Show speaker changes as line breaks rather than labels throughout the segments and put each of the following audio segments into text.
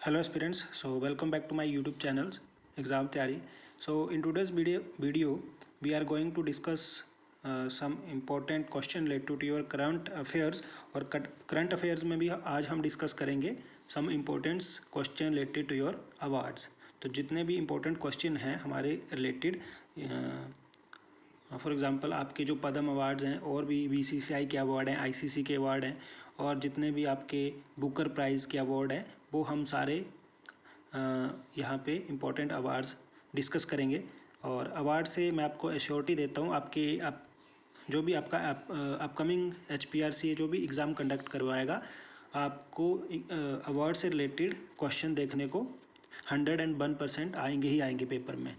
Hello aspirants, so welcome back to my YouTube channels Exam Tayari. So in today's video we are going to discuss some important question related to your current affairs और current affairs में भी आज हम discuss करेंगे some important question related to your awards. तो जितने भी important question हैं हमारे related फॉर एग्ज़ाम्पल आपके जो पद्म अवार्ड्स हैं और भी बीसीसीआई के अवार्ड हैं, आईसीसी के अवार्ड हैं और जितने भी आपके बुकर प्राइज़ के अवार्ड हैं वो हम सारे यहाँ पे इम्पोर्टेंट अवार्ड्स डिस्कस करेंगे। और अवार्ड से मैं आपको एश्योरिटी देता हूँ आपके जो भी आपका अपकमिंग HPRC जो भी एग्ज़ाम कंडक्ट करवाएगा आपको अवार्ड से रिलेटेड क्वेश्चन देखने को 101% आएंगे ही आएंगे पेपर में।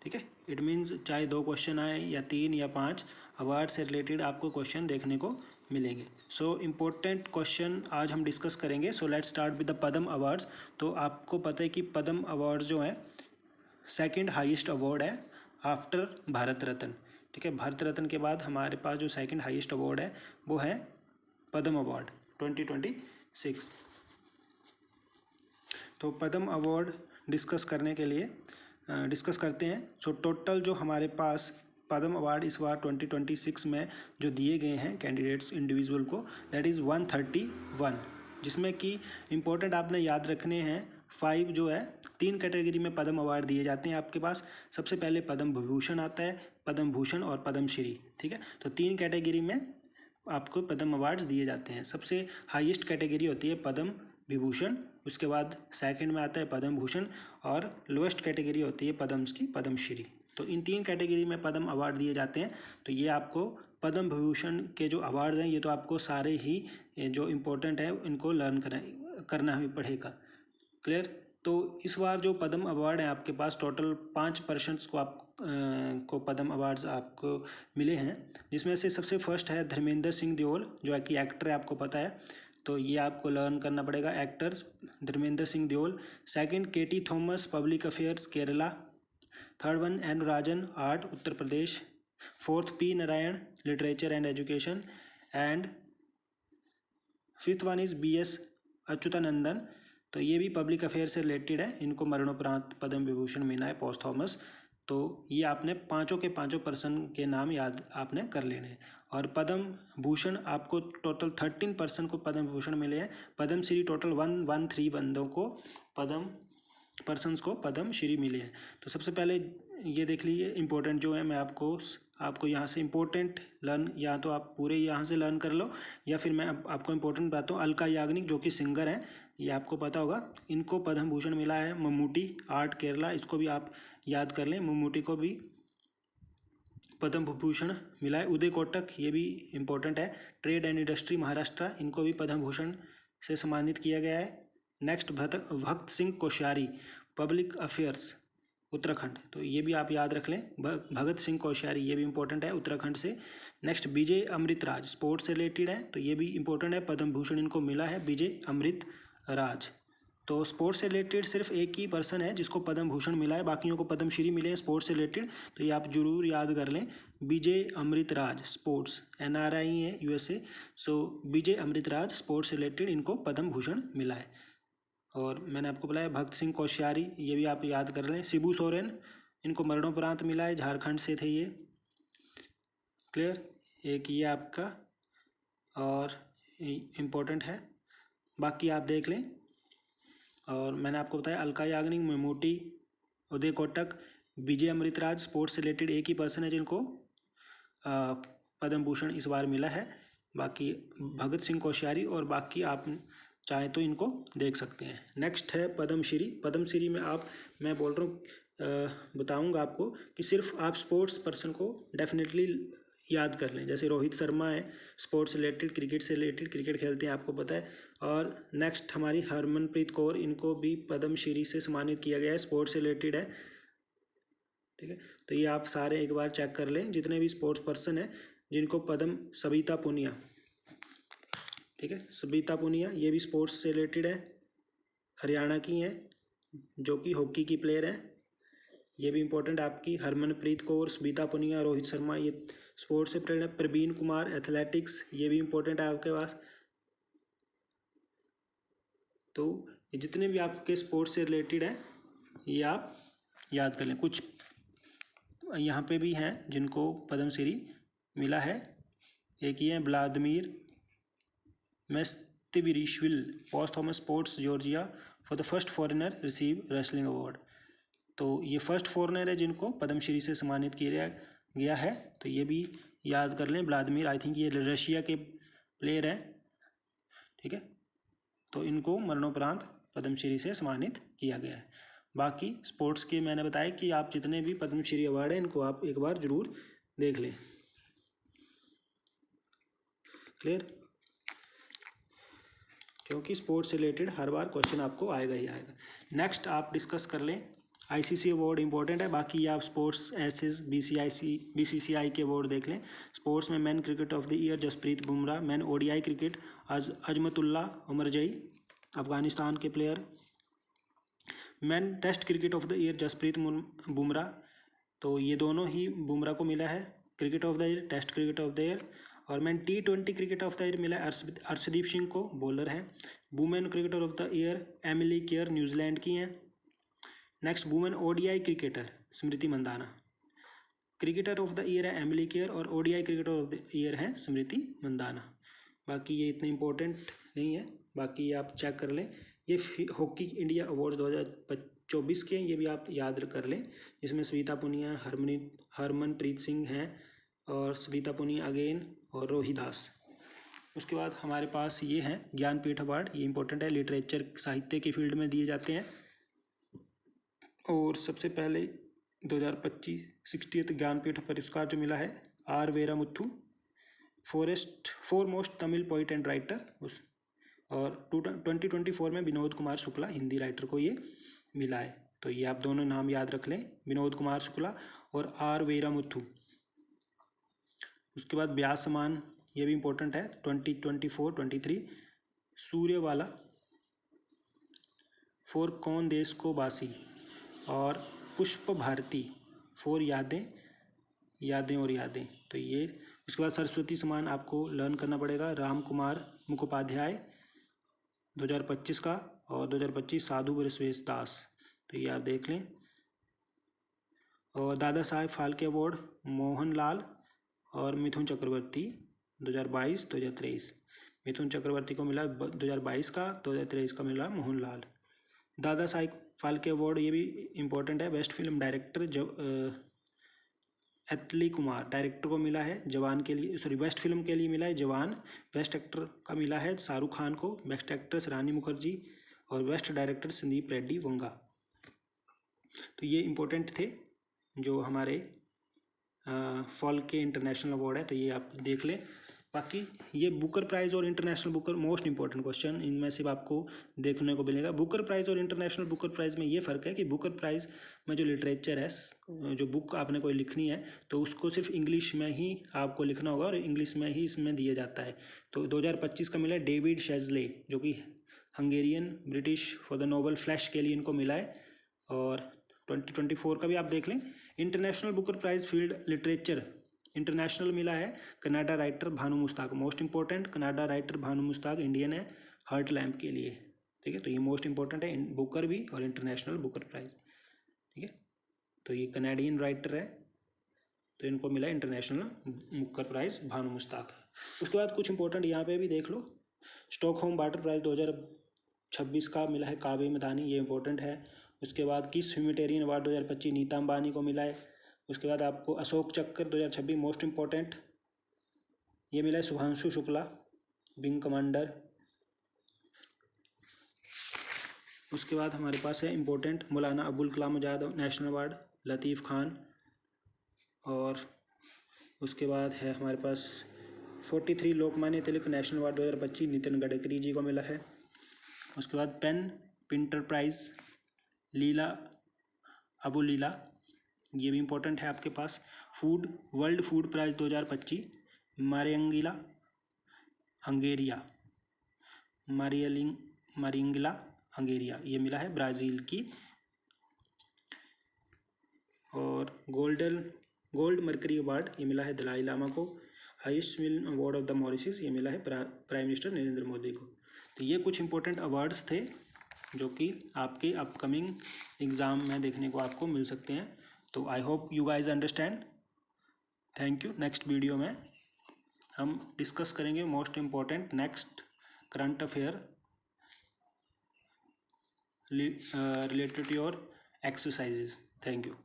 ठीक है, इट मीन्स चाहे 2 क्वेश्चन आए या 3 या 5 अवार्ड से रिलेटेड आपको क्वेश्चन देखने को मिलेंगे। सो इम्पोर्टेंट क्वेश्चन आज हम डिस्कस करेंगे। So let's start with the Padma awards. तो आपको पता है कि पद्म अवार्ड्स जो है सेकंड हाईएस्ट अवार्ड है आफ्टर भारत रत्न। ठीक है, भारत रत्न के बाद हमारे पास जो सेकंड हाईएस्ट अवार्ड है वो है पद्म अवार्ड 2026। तो पद्म अवार्ड डिस्कस करने के लिए डिस्कस करते हैं। सो टोटल जो हमारे पास पद्म अवार्ड इस बार 2026 में जो दिए गए हैं कैंडिडेट्स इंडिविजुअल को दैट इज़ 131, जिसमें कि इम्पोर्टेंट आपने याद रखने हैं 5 जो है 3 कैटेगरी में पद्म अवार्ड दिए जाते हैं आपके पास। सबसे पहले पद्म विभूषण आता है, पद्म भूषण और पद्म श्री। ठीक है, तो 3 कैटेगरी में आपको पद्म अवार्ड्स दिए जाते हैं। सबसे हाईएस्ट कैटेगरी होती है पद्म विभूषण, उसके बाद सेकंड में आता है पद्म भूषण और लोएस्ट कैटेगरी होती है पद्म की पद्मश्री। तो इन 3 कैटेगरी में पद्म अवार्ड दिए जाते हैं। तो ये आपको पद्म विभूषण के जो अवार्ड हैं ये तो आपको सारे ही जो इम्पोर्टेंट है इनको लर्न करना ही पड़ेगा। क्लियर। तो इस बार जो पद्म अवार्ड है आपके पास टोटल 5 पर्सन्स को पद्म अवार्ड्स आपको मिले हैं, जिसमें से सबसे फर्स्ट है धर्मेंद्र सिंह देओल जो है कि एक्टर है, आपको पता है। तो ये आपको लर्न करना पड़ेगा, actors Dharmendra Singh Deol. Second K T Thomas public affairs Kerala. Third one N Rajan art Uttar Pradesh. Fourth P Narayan literature and education and fifth one is BS Achuthanandan. तो ये भी पब्लिक अफेयर से रिलेटेड है, इनको मरणोपरांत पद्म विभूषण मिला है पोस्ट थॉमस। तो ये आपने पाँचों के पाँचों पर्सन के नाम याद आपने कर लेने हैं। और पद्म भूषण आपको टोटल 13 पर्सन को पद्म भूषण मिले हैं। पद्म श्री टोटल 113 बंदों को पद्म पर्सन्स को पद्म श्री मिले हैं। तो सबसे पहले ये देख लीजिए इंपॉर्टेंट जो है, मैं आपको यहाँ से इम्पोर्टेंट लर्न या तो आप पूरे यहाँ से लर्न कर लो या फिर मैं आपको इम्पोर्टेंट बताता हूँ। अलका याग्निक जो कि सिंगर हैं, ये आपको पता होगा, इनको पद्म भूषण मिला है। मम्मूटी आर्ट केरला, इसको भी आप याद कर लें, मम्मूटी को भी पद्म भूषण मिला है। उदय कोटक, ये भी इम्पोर्टेंट है। ट्रेड एंड इंडस्ट्री महाराष्ट्र, इनको भी पद्म भूषण से सम्मानित किया गया है। Next Bhagat Singh Koshyari public affairs Uttarakhand, तो ये भी आप याद रख लें, भगत सिंह कोश्यारी, ये भी इंपॉर्टेंट है उत्तराखंड से। नेक्स्ट विजय अमृतराज स्पोर्ट्स से रिलेटेड है, तो ये भी इंपॉर्टेंट है, पद्म भूषण इनको मिला है विजय अमृतराज। तो स्पोर्ट्स से रिलेटेड सिर्फ एक ही पर्सन है जिसको पद्म भूषण मिला है, बाकियों को पद्मश्री मिले हैं स्पोर्ट्स से रिलेटेड। तो ये आप जरूर याद कर लें, विजय अमृतराज स्पोर्ट्स, NRI है USA। सो विजय अमृतराज स्पोर्ट्स से रिलेटेड इनको पद्म भूषण मिला है। और मैंने आपको बताया भगत सिंह कोश्यारी, ये भी आप याद कर लें। शिबू सोरेन, इनको मरणोपरांत मिला है, झारखंड से थे ये। क्लियर, एक ये आपका और इम्पोर्टेंट है, बाकी आप देख लें। और मैंने आपको बताया अलका याग्निक, मम्मूटी, उदय कोटक, विजय अमृतराज स्पोर्ट्स से रिलेटेड एक ही पर्सन है जिनको पद्म भूषण इस बार मिला है। बाकी भगत सिंह कोश्यारी और बाकी आप चाहे तो इनको देख सकते हैं। नेक्स्ट है पद्मश्री। पद्मश्री में मैं बोल रहा हूँ बताऊँगा आपको कि सिर्फ आप स्पोर्ट्स पर्सन को डेफिनेटली याद कर लें। जैसे रोहित शर्मा है स्पोर्ट्स से रिलेटेड, क्रिकेट से रिलेटेड, क्रिकेट खेलते हैं आपको पता है। और नेक्स्ट हमारी हरमनप्रीत कौर, इनको भी पद्मश्री से सम्मानित किया गया है, स्पोर्ट्स से रिलेटेड है। ठीक है, तो ये आप सारे एक बार चेक कर लें जितने भी स्पोर्ट्स पर्सन हैं जिनको पद्म। सविता पुनिया, ठीक है, सविता पुनिया, ये भी स्पोर्ट्स से रिलेटेड है, हरियाणा की हैं, जो कि हॉकी की प्लेयर हैं। ये भी इंपॉर्टेंट आपकी हरमनप्रीत कौर, सविता पुनिया, रोहित शर्मा, ये स्पोर्ट्स से रिलेटेड है। प्रवीण कुमार एथलेटिक्स, ये भी इंपॉर्टेंट है आपके पास। तो ये जितने भी आपके स्पोर्ट्स से रिलेटेड है ये आप याद कर लें। कुछ यहाँ पे भी हैं जिनको पद्मश्री मिला है। एक ही है Vladimir Mestvirishvili, post Thomas sports Georgia, for the first foreigner receive wrestling award. तो ये फर्स्ट फॉरेनर है जिनको पद्मश्री से सम्मानित किया गया है, तो ये भी याद कर लें। व्लादिमीर, आई थिंक ये रशिया के प्लेयर हैं, ठीक है। तो इनको मरणोपरांत पद्मश्री से सम्मानित किया गया है। बाकी स्पोर्ट्स के मैंने बताया कि आप जितने भी पद्मश्री अवार्ड हैं इनको आप एक बार जरूर देख लें। क्लियर? क्योंकि स्पोर्ट्स से रिलेटेड हर बार क्वेश्चन आपको आएगा ही आएगा। नेक्स्ट आप डिस्कस कर लें आईसीसी अवार्ड इंपॉर्टेंट है। बाकी आप स्पोर्ट्स एसेस बीसीसीआई के अवार्ड देख लें। स्पोर्ट्स में man cricket of the year Jasprit Bumrah, man ODI cricket Azmatullah Omarzai Afghanistan के player, man test cricket of the year Jasprit Bumrah, तो ये दोनों ही बुमराह को मिला है cricket of the year, test cricket of the year. और man T20 cricket of the year मिला है अर्शदीप सिंह को, बॉलर है। Women cricketer of the year Emily Kerr New Zealand की हैं। Next women ODI cricketer Smriti Mandhana, cricketer of the year है Emily Kerr और ODI cricketer of the year है स्मृति मंदाना। बाकी ये इतने इंपॉर्टेंट नहीं है, बाकी आप चेक कर लें। ये हॉकी इंडिया अवार्ड 2024 के, ये भी आप याद कर लें, जिसमें सविता पुनिया, हरमनप्रीत सिंह हैं और सविता पुनिया अगेन और रोहिदास। उसके बाद हमारे पास ये हैं ज्ञानपीठ अवार्ड, ये इंपॉर्टेंट है, लिटरेचर साहित्य की फील्ड में दिए जाते हैं। और सबसे पहले 2025 60th ज्ञानपीठ पुरस्कार जो मिला है R Vairamuthu, foremost Tamil poet and writer उस, और 2024 में विनोद कुमार शुक्ला हिंदी राइटर को ये मिला है। तो ये आप दोनों नाम याद रख लें, विनोद कुमार शुक्ला और आर वेरामुथु। उसके बाद व्यास सम्मान, ये भी इम्पोर्टेंट है, 2024-23 सूर्यवाला फॉर कौन देश को बासी, और पुष्प भारती फॉर यादें और यादें। तो ये उसके बाद सरस्वती सम्मान आपको लर्न करना पड़ेगा, राम कुमार मुखोपाध्याय 2025 का, और 2025 साधु बृहस्पति दास, तो ये आप देख लें। और दादा साहेब फाल्के अवार्ड मोहनलाल और मिथुन चक्रवर्ती 2022-2023, मिथुन चक्रवर्ती को मिला 2022 का, 2023 का मिला मोहनलाल। दादा साहेब फाल्के अवार्ड ये भी इम्पोर्टेंट है, best film director Atlee Kumar director को मिला है जवान के लिए, सॉरी बेस्ट फिल्म के लिए मिला है जवान। बेस्ट एक्टर का मिला है शाहरुख खान को, बेस्ट एक्ट्रेस रानी मुखर्जी, और बेस्ट डायरेक्टर संदीप रेड्डी वंगा। तो ये इम्पोर्टेंट थे जो हमारे फाल्के इंटरनेशनल अवार्ड है, तो ये आप देख लें। बाकी ये बुकर प्राइज़ और international Booker most important question इनमें से आपको देखने को मिलेगा। बुकर प्राइज़ और इंटरनेशनल बुकर प्राइज़ में ये फ़र्क है कि बुकर प्राइज़ में जो लिटरेचर है, जो बुक आपने कोई लिखनी है तो उसको सिर्फ इंग्लिश में ही आपको लिखना होगा और इंग्लिश में ही इसमें दिया जाता है। तो 2025 का मिला है डेविड शेजले, जो कि Hungarian British, for the novel flesh के लिए इनको मिला है। और 2024 का भी आप देख लें। International Booker prize field literature international मिला है Canada writer Banu Mushtaq, most important Canada writer Banu Mushtaq Indian है, हार्ट लैम्प के लिए, ठीक है। तो ये मोस्ट इंपॉर्टेंट है बुकर भी और इंटरनेशनल बुकर प्राइज़, ठीक है। तो ये कनाडियन राइटर है, तो इनको मिला international Booker prize Banu Mushtaq. उसके बाद कुछ इंपॉर्टेंट यहाँ पे भी देख लो। स्टॉकहोम वाटर प्राइज़ 2026 का मिला है काव्य मदानी, ये इंपॉर्टेंट है। उसके बाद किस ह्यूमैनिटेरियन अवार्ड 2025 नीता अंबानी को मिला है। उसके बाद आपको अशोक चक्र 2026 मोस्ट इंपॉर्टेंट ये मिला है शुभांशु शुक्ला, विंग कमांडर। उसके बाद हमारे पास है important Maulana Abul Kalam Azad national award, Latif Khan. और उसके बाद है हमारे पास 43 लोकमान्य तिलक नेशनल अवार्ड 2025 नितिन गडकरी जी को मिला है। उसके बाद PEN Pinter prize Leila Aboulela, ये भी इम्पोर्टेंट है आपके पास। Food world food prize 2025 Mariangela Hungria, Mariangela Hungria, ये मिला है ब्राज़ील की। और गोल्ड मर्करी अवार्ड ये मिला है दलाई लामा को। Highest civil award of the Mauritius ये मिला है प्राइम मिनिस्टर नरेंद्र मोदी को। तो ये कुछ इंपॉर्टेंट अवार्ड्स थे जो कि आपके अपकमिंग एग्ज़ाम में देखने को आपको मिल सकते हैं। तो I hope you guys understand. Thank you. Next video में हम डिस्कस करेंगे most important next current affair related to your exercises. Thank you.